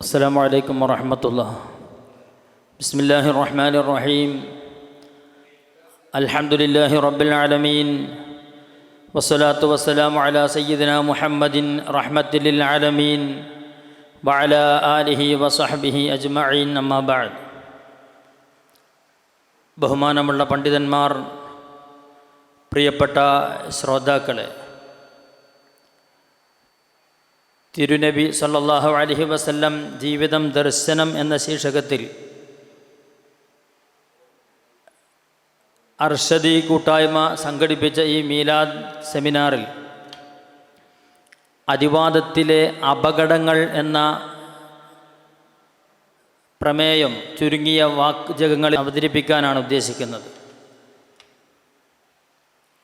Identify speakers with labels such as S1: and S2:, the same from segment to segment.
S1: السلام عليكم ورحمة الله. بسم الله الرحمن الرحيم. الحمد لله رب العالمين والصلاة والسلام على سيدنا محمد رحمة للعالمين وعلى آله وصحبه أجمعين. أما بعد. ബഹുമാനമുള്ള പണ്ഡിതന്മാർ, പ്രിയപ്പെട്ട ശ്രോതാക്കളെ, തിരുനബി സല്ലല്ലാഹു അലൈഹി വസല്ലം ജീവിതം ദർശനം എന്ന ശീർഷകത്തിൽ അർഷദി കൂട്ടായ്മ സംഘടിപ്പിച്ച ഈ മീലാദ് സെമിനാറിൽ അതിവാദത്തിലെ അപകടങ്ങൾ എന്ന പ്രമേയം ചുരുങ്ങിയ വാക്യങ്ങളിൽ അവതരിപ്പിക്കാനാണ് ഉദ്ദേശിക്കുന്നത്.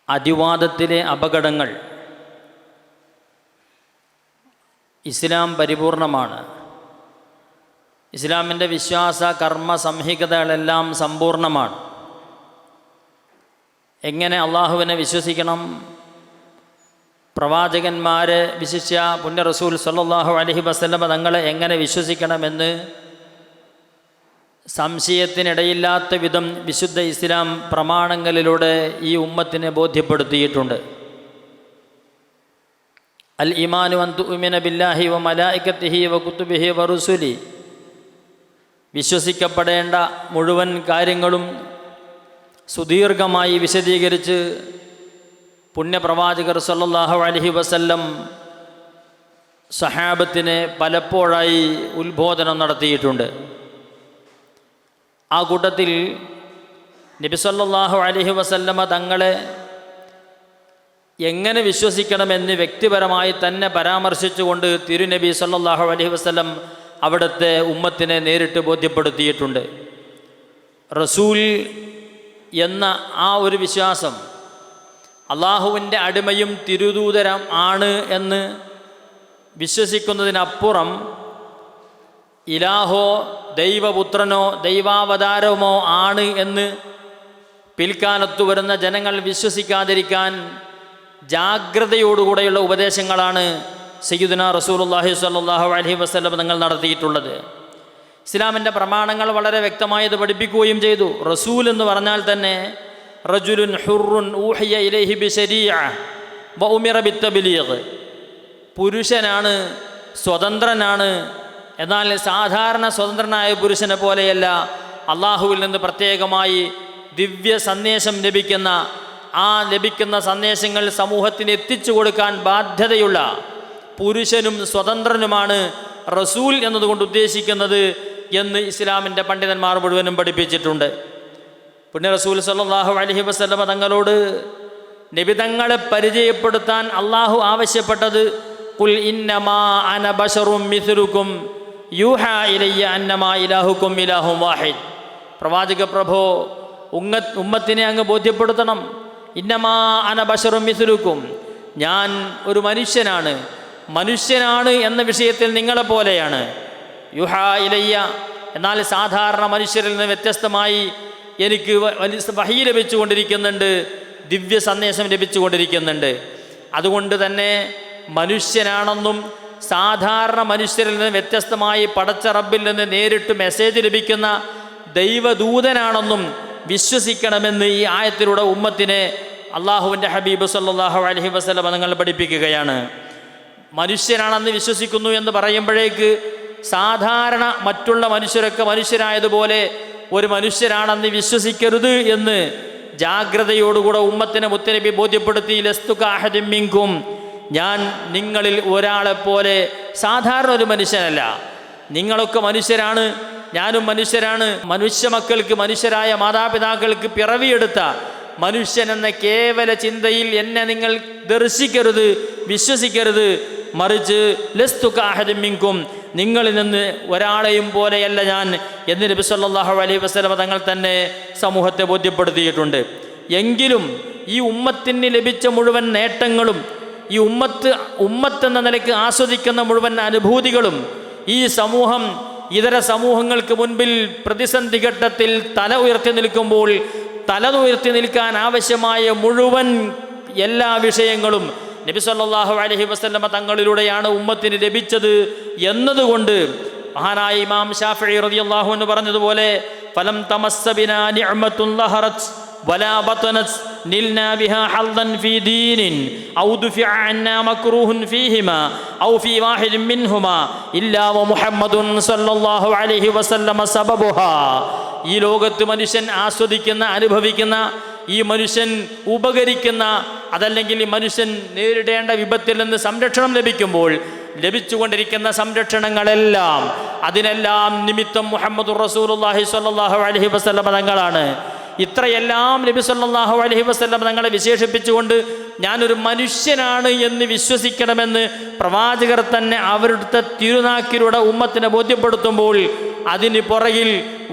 S1: അതിവാദത്തിലെ അപകടങ്ങൾ. ഇസ്ലാം പരിപൂർണമാണ്. ഇസ്ലാമിൻ്റെ വിശ്വാസ കർമ്മ സംഹിതകളെല്ലാം സമ്പൂർണ്ണമാണ്. എങ്ങനെ അള്ളാഹുവിനെ വിശ്വസിക്കണം, പ്രവാചകന്മാരെ വിശിഷ്യ പുണ്യ റസൂൽ സല്ലല്ലാഹു അലൈഹി വസല്ലമ തങ്ങളെ എങ്ങനെ വിശ്വസിക്കണമെന്ന് സംശയത്തിനിടയില്ലാത്ത വിധം വിശുദ്ധ ഇസ്ലാം പ്രമാണങ്ങളിലൂടെ ഈ ഉമ്മത്തിനെ ബോധ്യപ്പെടുത്തിയിട്ടുണ്ട്. അൽ ഈമാനു അൻ തുഅ്മിന ബില്ലാഹി വ മലായികതിഹി വ കുതുബിഹി വ റുസുലി. വിശ്വസിക്കപ്പെടേണ്ട മുഴുവൻ കാര്യങ്ങളും സുദീർഘമായി വിശദീകരിച്ച് പുണ്യപ്രവാചകർ സല്ലല്ലാഹു അലൈഹി വസല്ലം സഹാബത്തിനെ പലപ്പോഴായി ഉത്ബോധനം നടത്തിയിട്ടുണ്ട്. ആ കൂട്ടത്തിൽ നബി സല്ലല്ലാഹു അലൈഹി വസല്ലമ തങ്ങളെ എങ്ങനെ വിശ്വസിക്കണമെന്ന് വ്യക്തിപരമായി തന്നെ പരാമർശിച്ചുകൊണ്ട് തിരുനബി സല്ലല്ലാഹു അലൈഹി വസല്ലം അവിടുത്തെ ഉമ്മത്തിനെ നേരിട്ട് ബോധ്യപ്പെടുത്തിയിട്ടുണ്ട്. റസൂൽ എന്ന ആ ഒരു വിശ്വാസം അള്ളാഹുവിൻ്റെ അടിമയും തിരുദൂതരം ആണ് എന്ന് വിശ്വസിക്കുന്നതിനപ്പുറം ഇലാഹോ ദൈവപുത്രനോ ദൈവാവതാരമോ ആണ് എന്ന് പിൽക്കാലത്തു വരുന്ന ജനങ്ങൾ വിശ്വസിക്കാതിരിക്കാൻ ജാഗ്രതയോടുകൂടെയുള്ള ഉപദേശങ്ങളാണ് സയ്യിദുനാ റസൂലുള്ളാഹി സ്വല്ലല്ലാഹു അലൈഹി വസല്ലം തങ്ങൾ നടത്തിയിട്ടുള്ളത്. ഇസ്ലാമിൻ്റെ പ്രമാണങ്ങൾ വളരെ വ്യക്തമായി ഇത് പഠിപ്പിക്കുകയും ചെയ്തു. റസൂൽ എന്ന് പറഞ്ഞാൽ തന്നെ റജുലുൻ ഹുറുൻ ഊഹിയ ഇലൈഹി ബിശരീഅ വ ഉമിറ ബിത്തബ്ലീഗ്. പുരുഷനാണ്, സ്വതന്ത്രനാണ്. എന്നാൽ സാധാരണ സ്വതന്ത്രനായ പുരുഷനെ പോലെയല്ല, അള്ളാഹുവിൽ നിന്ന് പ്രത്യേകമായി ദിവ്യ സന്ദേശം ലഭിക്കുന്ന ലഭിക്കുന്ന സന്ദേശങ്ങൾ സമൂഹത്തിന് എത്തിച്ചു കൊടുക്കാൻ ബാധ്യതയുള്ള പുരുഷനും സ്വതന്ത്രനുമാണ് റസൂൽ എന്നതുകൊണ്ട് ഉദ്ദേശിക്കുന്നത് എന്ന് ഇസ്ലാമിൻ്റെ പണ്ഡിതന്മാർ മുഴുവനും പഠിപ്പിച്ചിട്ടുണ്ട്. പുണ്യ റസൂൽ സല്ലല്ലാഹു അലൈഹി വസല്ലമ തങ്ങളോട് നബിതങ്ങളെ പരിചയപ്പെടുത്താൻ അള്ളാഹു ആവശ്യപ്പെട്ടത് ഖുൽ ഇന്നമാ അന ബശറും മിസ്ലുക്കും യൂഹാ ഇലയ്യ അന്നമാ ഇലാഹുക്കും ഇലാഹും വാഹിദ്. പ്രവാചക പ്രഭോ, ഉമ്മത്തിനെ അങ്ങ് ബോധ്യപ്പെടുത്തണം. ഇന്നമാ അന ബശറും മിസ്ലുക്കും, ഞാൻ ഒരു മനുഷ്യനാണ് എന്ന വിഷയത്തിൽ നിങ്ങളെപ്പോലെയാണ്. യുഹാ ഇലയ്യ, എന്നാൽ സാധാരണ മനുഷ്യരിൽ നിന്ന് വ്യത്യസ്തമായി എനിക്ക് വഹി ലഭിച്ചുകൊണ്ടിരിക്കുന്നുണ്ട്, ദിവ്യ സന്ദേശം ലഭിച്ചുകൊണ്ടിരിക്കുന്നുണ്ട്. അതുകൊണ്ട് തന്നെ മനുഷ്യനാണെന്നും സാധാരണ മനുഷ്യരിൽ നിന്ന് വ്യത്യസ്തമായി പടച്ച റബ്ബിൽ നിന്ന് നേരിട്ട് മെസ്സേജ് ലഭിക്കുന്ന ദൈവദൂതനാണെന്നും വിശ്വസിക്കണമെന്ന് ഈ ആയത്തിലൂടെ ഉമ്മത്തിനെ അള്ളാഹുവിൻ്റെ ഹബീബ് സല്ലല്ലാഹു അലൈഹി വസല്ലം തങ്ങൾ പഠിപ്പിക്കുകയാണ്. മനുഷ്യനാണെന്ന് വിശ്വസിക്കുന്നു എന്ന് പറയുമ്പോഴേക്ക് സാധാരണ മറ്റുള്ള മനുഷ്യരൊക്കെ മനുഷ്യരായതുപോലെ ഒരു മനുഷ്യരാണെന്ന് വിശ്വസിക്കരുത് എന്ന് ജാഗ്രതയോടുകൂടെ ഉമ്മത്തിനെ മുത്തനബി ബോധ്യപ്പെടുത്തി. ലസ്തു കഅഹദിൻ മിൻകും, ഞാൻ നിങ്ങളിൽ ഒരാളെപ്പോലെ സാധാരണ ഒരു മനുഷ്യനല്ല. നിങ്ങളൊക്കെ മനുഷ്യരാണ്, ഞാനും മനുഷ്യരാണ്. മനുഷ്യ മക്കൾക്ക്, മനുഷ്യരായ മാതാപിതാക്കൾക്ക് പിറവിയെടുത്ത മനുഷ്യൻ എന്ന കേവല ചിന്തയിൽ എന്നെ നിങ്ങൾ ദർശിക്കരുത്, വിശ്വസിക്കരുത്. മറിച്ച് ലസ്തു കഅഹദിൻ മിൻകും, നിങ്ങളിൽ നിന്ന് ഒരാളെയും പോലെയല്ല ഞാൻ എന്ന് നബി സല്ലല്ലാഹു അലൈഹി വസല്ലം തങ്ങൾ തന്നെ സമൂഹത്തെ ബോധ്യപ്പെടുത്തിയിട്ടുണ്ട്. എങ്കിലും ഈ ഉമ്മത്തിന് ലഭിച്ച മുഴുവൻ നേട്ടങ്ങളും, ഈ ഉമ്മത്ത് എന്ന നിലയ്ക്ക് ആസ്വദിക്കുന്ന മുഴുവൻ അനുഭൂതികളും ഈ സമൂഹം ഇതര സമൂഹങ്ങൾക്ക് മുൻപിൽ പ്രതിസന്ധി ഘട്ടത്തിൽ തല ഉയർത്തി നിൽക്കുമ്പോൾ തല ഉയർത്തി നിൽക്കാൻ ആവശ്യമായ മുഴുവൻ എല്ലാ വിഷയങ്ങളും നബി സല്ലല്ലാഹു അലൈഹി വസല്ലമ തങ്ങളിലൂടെയാണ് ഉമ്മത്തിന് ലഭിച്ചത് എന്നതുകൊണ്ട് മഹാനായ ഇമാം ശാഫിഈ റളിയല്ലാഹു അൻഹു പറഞ്ഞതുപോലെ ഫലം തമസ്സ ബിനാ നിഅമത്തുൻ ലഹറത് വലാ ബതനത് നിൽനാ ബിഹാ ഹൽദൻ ഫീ ദീനിൻ ഔ ദുഫിഅ അന്നാ മക്റൂഹുൻ ഫീഹിമാ ഔ ഫീ വാഹിദിൻ മിൻഹുമാ ഇല്ലാ വ മുഹമ്മദുൻ സല്ലല്ലാഹു അലൈഹി വസല്ലമ സബബുഹാ. ഈ ലോകത്ത് മനുഷ്യൻ ആസ്വദിക്കുന്ന, അനുഭവിക്കുന്ന, ഈ മനുഷ്യൻ ഉപകരിക്കുന്ന, അതല്ലെങ്കിൽ ഈ മനുഷ്യൻ നേരിടേണ്ട വിപത്തിൽ നിന്ന് സംരക്ഷണം ലഭിക്കുമ്പോൾ ലഭിച്ചുകൊണ്ടിരിക്കുന്ന സംരക്ഷണങ്ങളെല്ലാം അതിനെല്ലാം നിമിത്തം മുഹമ്മദുർ റസൂലുള്ളാഹി സ്വല്ലല്ലാഹു അലൈഹി വസല്ലം തങ്ങളാണ്. ഇത്രയെല്ലാം നബി സല്ലല്ലാഹു അലൈഹി വസല്ലം തങ്ങളെ വിശേഷിപ്പിച്ചുകൊണ്ട് ഞാനൊരു മനുഷ്യനാണ് എന്ന് വിശ്വസിക്കണമെന്ന് പ്രവാചകർ തന്നെ അവരുടെ തിരുനാക്കിലൂടെ ഉമ്മത്തിനെ ബോധ്യപ്പെടുത്തുമ്പോൾ അതിന് പുറകിൽ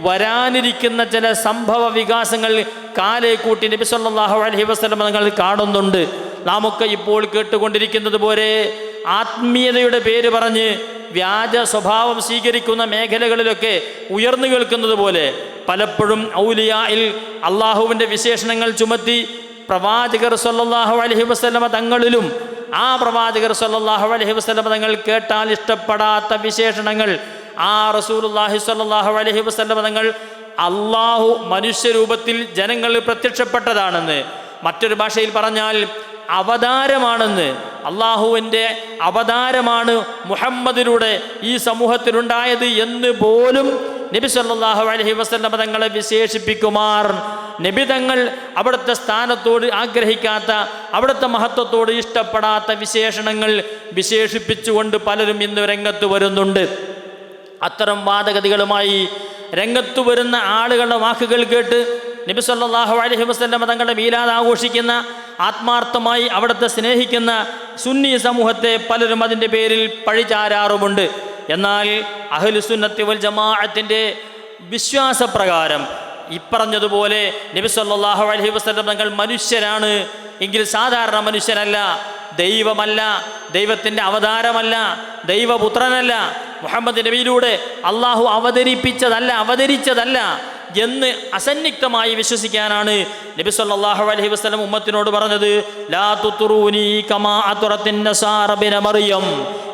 S1: വരാനിരിക്കുന്ന ചില സംഭവ വികാസങ്ങൾ കാലേ കൂട്ടി നബി സല്ലല്ലാഹു അലൈഹി വസല്ലം തങ്ങൾ കാണുന്നുണ്ട്. നാമൊക്കെ ഇപ്പോൾ കേട്ടുകൊണ്ടിരിക്കുന്നത് പോലെ ആത്മീയതയുടെ പേര് പറഞ്ഞ് വ്യാജ സ്വഭാവം സ്വീകരിക്കുന്ന മേഖലകളിലൊക്കെ ഉയർന്നു കേൾക്കുന്നത് പോലെ പലപ്പോഴും ഔലിയായിൽ അള്ളാഹുവിൻ്റെ വിശേഷണങ്ങൾ ചുമത്തി പ്രവാചകർ സല്ലല്ലാഹു അലൈഹി വസല്ലമ തങ്ങളിലും ആ പ്രവാചകർ സല്ലല്ലാഹു അലൈഹി വസല്ലമ തങ്ങൾ കേട്ടാൽ ഇഷ്ടപ്പെടാത്ത വിശേഷണങ്ങൾ ആ റസൂലുള്ളാഹി സ്വല്ലല്ലാഹു അലൈഹി വസല്ലമ തങ്ങൾ അള്ളാഹു മനുഷ്യരൂപത്തിൽ ജനങ്ങളിൽ പ്രത്യക്ഷപ്പെട്ടതാണെന്ന്, മറ്റൊരു ഭാഷയിൽ പറഞ്ഞാൽ അവതാരമാണെന്ന്, അള്ളാഹുവിൻ്റെ അവതാരമാണ് മുഹമ്മദിലൂടെ ഈ സമൂഹത്തിലുണ്ടായത് എന്ന് പോലും നബി സല്ലല്ലാഹു അലൈഹി വസല്ലം തങ്ങളെ വിശേഷിപ്പിക്കുമാർ നബി തങ്ങൾ അവിടുത്തെ സ്ഥാനത്തോട് ആഗ്രഹിക്കാത്ത, അവിടുത്തെ മഹത്വത്തോട് ഇഷ്ടപ്പെടാത്ത വിശേഷണങ്ങൾ വിശേഷിപ്പിച്ചുകൊണ്ട് പലരും ഇന്ന് രംഗത്ത് വരുന്നുണ്ട്. അത്തരം വാദഗതികളുമായി രംഗത്തു വരുന്ന ആളുകളുടെ വാക്കുകൾ കേട്ട് നബി സല്ലല്ലാഹു അലൈഹി വസല്ലം തങ്ങളുടെ മീലാദ് ആഘോഷിക്കുന്ന, ആത്മാർത്ഥമായി അവിടുത്തെ സ്നേഹിക്കുന്ന സുന്നി സമൂഹത്തെ പലരും അതിൻ്റെ പേരിൽ പഴിചാരാറുമുണ്ട്. എന്നാൽ അഹ്ലുസുന്നത്തി വൽ ജമാഅത്തിൻ്റെ വിശ്വാസപ്രകാരം ഇപ്പറഞ്ഞതുപോലെ നബി സല്ലല്ലാഹു അലൈഹി വസല്ലം തങ്ങൾ മനുഷ്യരാണ് എങ്കിൽ സാധാരണ മനുഷ്യനല്ല, ദൈവമല്ല, ദൈവത്തിൻ്റെ അവതാരമല്ല, ദൈവപുത്രനല്ല, മുഹമ്മദ് നബിയിലൂടെ അള്ളാഹു അവതരിച്ചതല്ല എന്ന് അസന്നിഗ്ധമായി വിശ്വസിക്കാനാണ് നബി സല്ലല്ലാഹു അലൈഹി വസല്ലം ഉമ്മത്തിനോട് പറഞ്ഞത്. ലാ തുത്റൂനി കമാ അത്റത്തിൻ നസാറ ബിന മറിയം.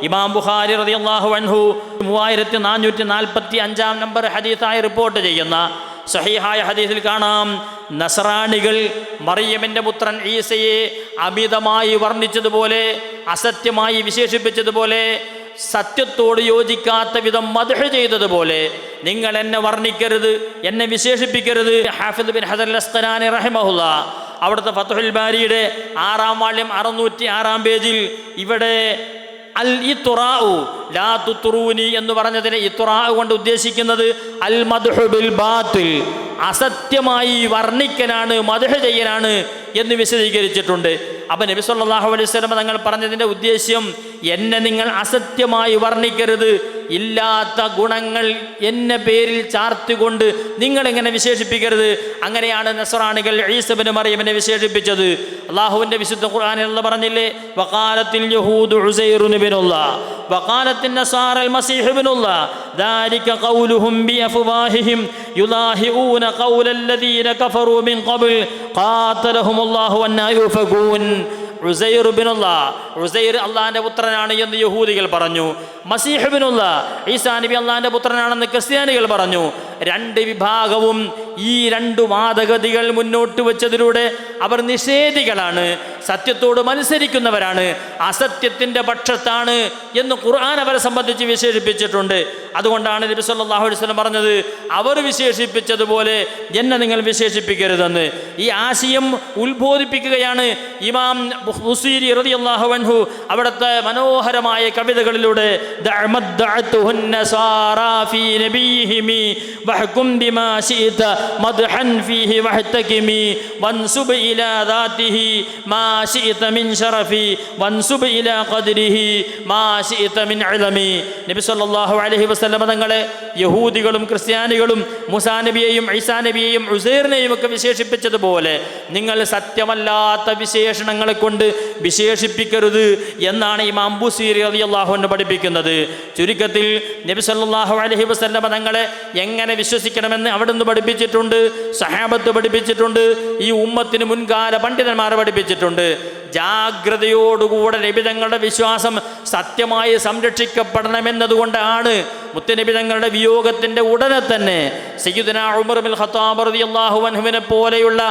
S1: ഇമാം ബുഖാരി റളിയല്ലാഹു അൻഹു 3445 നമ്പർ ഹദീസായി റിപ്പോർട്ട് ചെയ്യുന്ന സഹീഹായ ഹദീസിൽ കാണാം, നസ്രാണികൾ മറിയമിൻ്റെ പുത്രൻ ഈസയെ അമിതമായി വർണ്ണിച്ചതുപോലെ, അസത്യമായി വിശേഷിപ്പിച്ചതുപോലെ, സത്യത്തോട് യോജിക്കാത്ത വിധം മദ്ഹ് ചെയ്തതുപോലെ നിങ്ങൾ എന്നെ വർണ്ണിക്കരുത്, എന്നെ വിശേഷിപ്പിക്കരുത്. ഹാഫിദ് ബിൻ ഹജർ അസ്ഖലാനി റഹിമഹുല്ലാ അവിടുത്തെ ഫത്ഹുൽ ബാരിയുടെ 6-ാം വാള്യം 606-ാം പേജിൽ ഇവിടെ അൽ ഇത്റാഉ ലാ തുത്റൂനി എന്ന് പറഞ്ഞതിനെ ഇത്റാഉ കൊണ്ട് ഉദ്ദേശിക്കുന്നത് അൽ മദ്ഹു ബിൽ ബാത്തിൽ, അസത്യമായി വർണ്ണിക്കലാണ്, മദ്ഹ് ചെയ്യലാണ് എന്ന് വിശദീകരിച്ചിട്ടുണ്ട്. അപ്പം നബി സല്ലല്ലാഹു അലൈഹി വസല്ലം തങ്ങൾ പറഞ്ഞതിൻ്റെ ഉദ്ദേശ്യം എന്നെ നിങ്ങൾ അസത്യമായി വർണ്ണിക്കരുത്, ഇല്ലാത്ത ഗുണങ്ങൾ എന്നെ പേരിൽ ചാർത്തിക്കൊണ്ട് നിങ്ങളെങ്ങനെ വിശേഷിപ്പിക്കരുത്. അങ്ങനെയാണ് നസ്രാണികൾ ഈസ ഇബ്നു മറിയമിനെ വിശേഷിപ്പിച്ചത്. അള്ളാഹുവിൻ്റെ വിശുദ്ധ ഖുർആനിൽ അല്ലാഹു പറഞ്ഞില്ലേ, വഖാലത്തിൽ യഹൂദു ഉസൈറു ഇബ്നുല്ലാഹ് വഖാലത്തിൻ നസാറ അൽ മസീഹ് ഇബ്നുല്ലാഹ് ദാലിക ഖൗലുഹും ബിഅഫ്വാഹിഹിം യുദാഹിഊന ഖൗലല്ലദീന കഫറൂ മിൻ ഖബ്ൽ ഖാതലഹുമുല്ലാഹു അന്നാ യുഫകൂൻ. ഉസൈർ ഇബ്നുല്ലാഹ്, ഉസൈർ അള്ളാഹിൻ്റെ പുത്രനാണ് എന്ന് യഹൂദികൾ പറഞ്ഞു. മസീഹ് ഇബ്നുല്ലാഹ്, ഈസാ നബി അള്ളാഹിൻ്റെ പുത്രനാണെന്ന് ക്രിസ്ത്യാനികൾ പറഞ്ഞു. രണ്ട് വിഭാഗവും ഈ രണ്ട് വാദഗതികൾ മുന്നോട്ട് വെച്ചതിലൂടെ അവർ നിഷേധികളാണ്, സത്യത്തോട് മത്സരിക്കുന്നവരാണ്, അസത്യത്തിൻ്റെ പക്ഷത്താണ് എന്ന് ഖുർആൻ അവരെ സംബന്ധിച്ച് വിശേഷിപ്പിച്ചിട്ടുണ്ട്. അതുകൊണ്ടാണ് നബി സല്ലല്ലാഹു അലൈഹി വസല്ലം പറഞ്ഞത് അവർ വിശേഷിപ്പിച്ചതുപോലെ എന്നെ നിങ്ങൾ വിശേഷിപ്പിക്കരുതെന്ന്. ഈ ആശയം ഉത്ബോധിപ്പിക്കുകയാണ് ഇമാം ബുസീരി റളിയല്ലാഹു അൻഹു അവിടുത്തെ മനോഹരമായ കവിതകളിലൂടെ വഹ്കും ബിമാ ശിഅത മദ്ഹൻ ഫീഹി വഹ്തകിമി വൻസുബ് ഇലാ ദാതിഹി മാ ശിഅത മിൻ ശറഫി വൻസുബ് ഇലാ ഖദ്രിഹി മാ ശിഅത മിൻ ഇൽമി. നബി സല്ലല്ലാഹു അലൈഹി വസല്ലം തങ്ങളെ യഹൂദികളും ക്രിസ്ത്യാനികളും മൂസാ നബിയെയും ഈസാ നബിയെയും ഉസൈറിനെയും ഒക്കെ വിശേഷിപ്പിച്ചതുപോലെ നിങ്ങൾ സത്യമല്ലാത്ത വിശേഷണങ്ങളെ കൊണ്ട് വിശേഷിപ്പിക്കരുത് എന്നാണ് ഇമാം ബുസീരി റളിയല്ലാഹു അൻഹു പഠിപ്പിക്കുന്നത്. ചുരുക്കത്തിൽ നബി സല്ലല്ലാഹു അലൈഹി വസല്ലം തങ്ങളെ എങ്ങനെ വിശ്വസിക്കണമെന്ന് അവിടുന്ന് പഠിപ്പിച്ചിട്ടുണ്ട്, സഹാബത്ത് പഠിപ്പിച്ചിട്ടുണ്ട്, ഈ ഉമ്മത്തിന് മുൻകാല പണ്ഡിതന്മാർ പഠിപ്പിച്ചിട്ടുണ്ട്. പഠിപ്പിച്ചിട്ടുണ്ട്. ജാഗ്രതയോടുകൂടെ നബി തങ്ങളുടെ വിശ്വാസം സത്യമായി സംരക്ഷിക്കപ്പെടണമെന്നതുകൊണ്ടാണ് മുത്തുനബി തങ്ങളുടെ വിയോഗത്തിൻ്റെ ഉടനെ തന്നെ സയ്യിദുനാ ഉമർ ബിൻ ഖത്താബ് റളിയല്ലാഹു അൻഹുവിനെ പോലെയുള്ള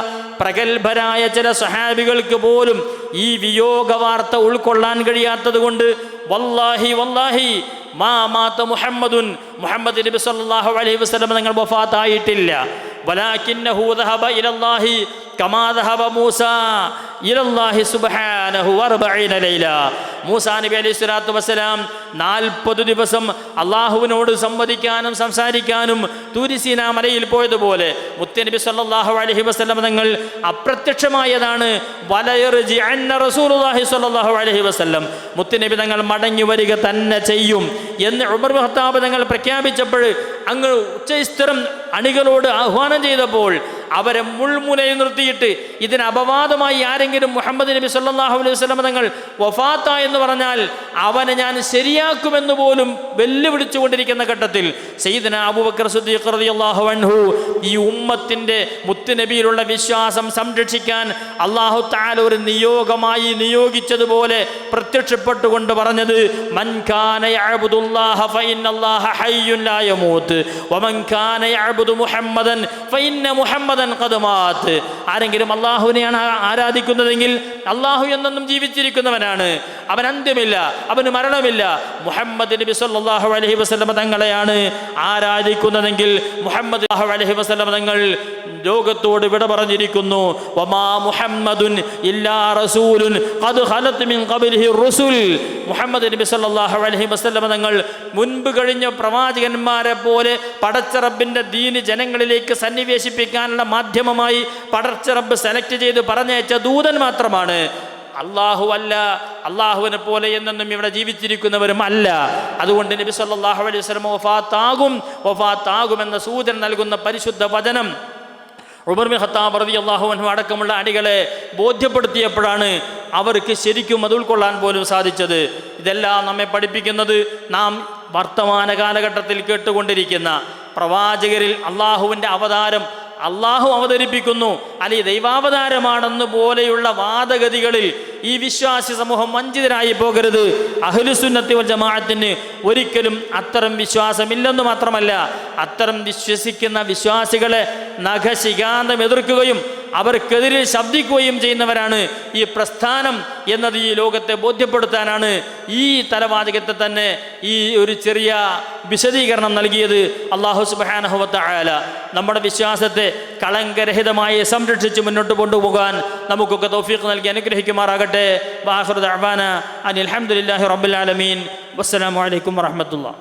S1: പ്രഗത്ഭരായ ചില സ്വഹാബികൾക്ക് പോലും ഈ വിയോഗ വാർത്ത ഉൾക്കൊള്ളാൻ കഴിയാത്തത് കൊണ്ട് വല്ലാഹി വല്ലാഹി മാ മാത മുഹമ്മദുൻ, മുഹമ്മദ് നബി സല്ലല്ലാഹു അലൈഹി വസല്ലം തങ്ങൾ വഫാത്തായിട്ടില്ല. വലാകിന്നഹു ദഹബ ഇലല്ലാഹി കമാ ദഹബ മൂസാ ഇലല്ലാഹി സുബ്ഹാനഹു 40 ലൈല. മൂസാ നബി അലൈഹി സ്വലാത്തു വസ്സലാം 40 ദിവസം അള്ളാഹുവിനോട് സംവദിക്കാനും സംസാരിക്കാനും തൂരിസീനാ മലയിൽ പോയതുപോലെ മുത്തുനബി സല്ലല്ലാഹു അലൈഹി വസല്ലം തങ്ങൾ അപ്രത്യക്ഷമായതാണ്. വലയർജിഅന്ന റസൂലുള്ളാഹി സ്വല്ലല്ലാഹു അലൈഹി വസല്ലം, മുത്തുനബി തങ്ങൾ മടങ്ങി വരിക തന്നെ ചെയ്യും എന്ന് ഉമർ ബിൻ ഖത്താബ് തങ്ങൾ പ്രഖ്യാപിച്ചപ്പോൾ അങ്ങ് ഉച്ചസ്ഥിരം അണികളോട് ആഹ്വാനം ചെയ്തപ്പോൾ അവരെ മുൾമുനയിൽ നിർത്തിയിട്ട് ഇതിന് അപവാദമായി ആരെങ്കിലും മുഹമ്മദ് നബി സല്ലല്ലാഹു അലൈഹി വസല്ലം തങ്ങൾ വഫാത്ത എന്ന് പറഞ്ഞാൽ അവനെ ഞാൻ ശരിയാക്കുമെന്ന് പോലും വെല്ലുവിളിച്ചുകൊണ്ടിരിക്കുന്ന ഘട്ടത്തിൽ സയ്യിദുനാ അബൂബക്കർ സിദ്ദീഖ് റളിയല്ലാഹു അൻഹു ഈ ഉമ്മത്തിൻ്റെ മുത്തുനബിയിലുള്ള വിശ്വാസം സംരക്ഷിക്കാൻ അല്ലാഹു തആല ഒരു നിയോഗമായി നിയോഗിച്ചതുപോലെ പ്രത്യക്ഷപ്പെട്ടുകൊണ്ട് പറഞ്ഞത് മൻ കാന യഅബ്ദുല്ലാഹ ഫഇന്നല്ലാഹ ഹയ്യുൻ ലാ യമൂത്ത് വമൻ കാന യഅബ്ദു മുഹമ്മദൻ ഫഇന്ന മുഹമ്മദൻ ഖദ് മാത്ത്. ആരെങ്കിലും അല്ലാഹുവിനെയാണ് ആരാധിക്കുന്നതെങ്കിൽ അല്ലാഹു എന്നെന്നും ജീവിച്ചിരിക്കുന്നവനാണ്, അവൻ അന്ത്യമില്ല, അവന് മരണമില്ല. മുഹമ്മദ് നബി സല്ലല്ലാഹു അലൈഹി വസല്ലം തങ്ങളെയാണ് ആരാധിക്കുന്നതെങ്കിൽ മുഹമ്മദ് അലൈഹി വസല്ലം തങ്ങൾ ലോകത്തോട് വിട പറഞ്ഞിരിക്കുന്നു. വമാ മുഹമ്മദുൻ ഇല്ലാ റസൂലുൻ ഖദ് ഖലത് മിൻ ഖബ്ലിഹി റുസുൽ. മുഹമ്മദ് നബി സല്ലല്ലാഹു അലൈഹി വസല്ലം തങ്ങൾ മുൻപ് കഴിഞ്ഞ പ്രവാചകന്മാരെ പോലെ പടച്ച റബ്ബിൻ്റെ ദീന് ജനങ്ങളിലേക്ക് സന്നിവേശിപ്പിക്കാനുള്ള മാധ്യമമായി പടച്ച റബ്ബ് സെലക്ട് ചെയ്ത് പറഞ്ഞയച്ച ദൂതൻ മാത്രമാണ്. അല്ലാഹു അല്ല, അല്ലാഹുവിനെ പോലെ എന്നെന്നും ഇവിടെ ജീവിച്ചിരിക്കുന്നവരും അല്ല. അതുകൊണ്ട് നബി സല്ലല്ലാഹു അലൈഹി വസല്ലം വഫാത്താകുമെന്ന സൂചന നൽകുന്ന പരിശുദ്ധ വചനം ഉമർ ബിൻ ഖത്താബ് റളിയല്ലാഹു അൻഹു അടക്കമുള്ള അണികളെ ബോധ്യപ്പെടുത്തിയപ്പോഴാണ് അവർക്ക് ശരിക്കും അത് ഉൾക്കൊള്ളാൻ പോലും സാധിച്ചത്. ഇതെല്ലാം നമ്മെ പഠിപ്പിക്കുന്നത് നാം വർത്തമാന കാലഘട്ടത്തിൽ കേട്ടുകൊണ്ടിരിക്കുന്ന പ്രവാചകരിൽ അള്ളാഹുവിൻ്റെ അവതാരം അള്ളാഹു അവതരിപ്പിക്കുന്നു അല്ലെങ്കിൽ ദൈവാവതാരമാണെന്ന് പോലെയുള്ള വാദഗതികളിൽ ഈ വിശ്വാസി സമൂഹം വഞ്ചിതരായി പോകരുത്. അഹ്ലുസുന്നത്തി വൽ ജമാഅത്തിന് ഒരിക്കലും അത്തരം വിശ്വാസമില്ലെന്ന് മാത്രമല്ല, അത്തരം വിശ്വസിക്കുന്ന വിശ്വാസികളെ നഖശികാന്തം എതിർക്കുകയും അവർക്കെതിരെ ശബ്ദിക്കുകയും ചെയ്യുന്നവരാണ് ഈ പ്രസ്ഥാനം എന്നത് ഈ ലോകത്തെ ബോധ്യപ്പെടുത്താനാണ് ഈ തലവാചകത്തെ തന്നെ ഈ ഒരു ചെറിയ വിശദീകരണം നൽകിയത്. അല്ലാഹു സുബ്ഹാനഹു വ തആല നമ്മുടെ വിശ്വാസത്തെ കളങ്കരഹിതമായി സംരക്ഷിച്ച് മുന്നോട്ട് കൊണ്ടുപോകാൻ നമുക്കൊക്കെ തൗഫീഖ് നൽകി അനുഗ്രഹിക്കുമാറാകട്ടെ. വആഖിറു ദഅവാന അനിൽ ഹംദുലില്ലാഹി റബ്ബിൽ ആലമീൻ. വസ്സലാമു അലൈക്കും വറഹ്മത്തുള്ളാഹി.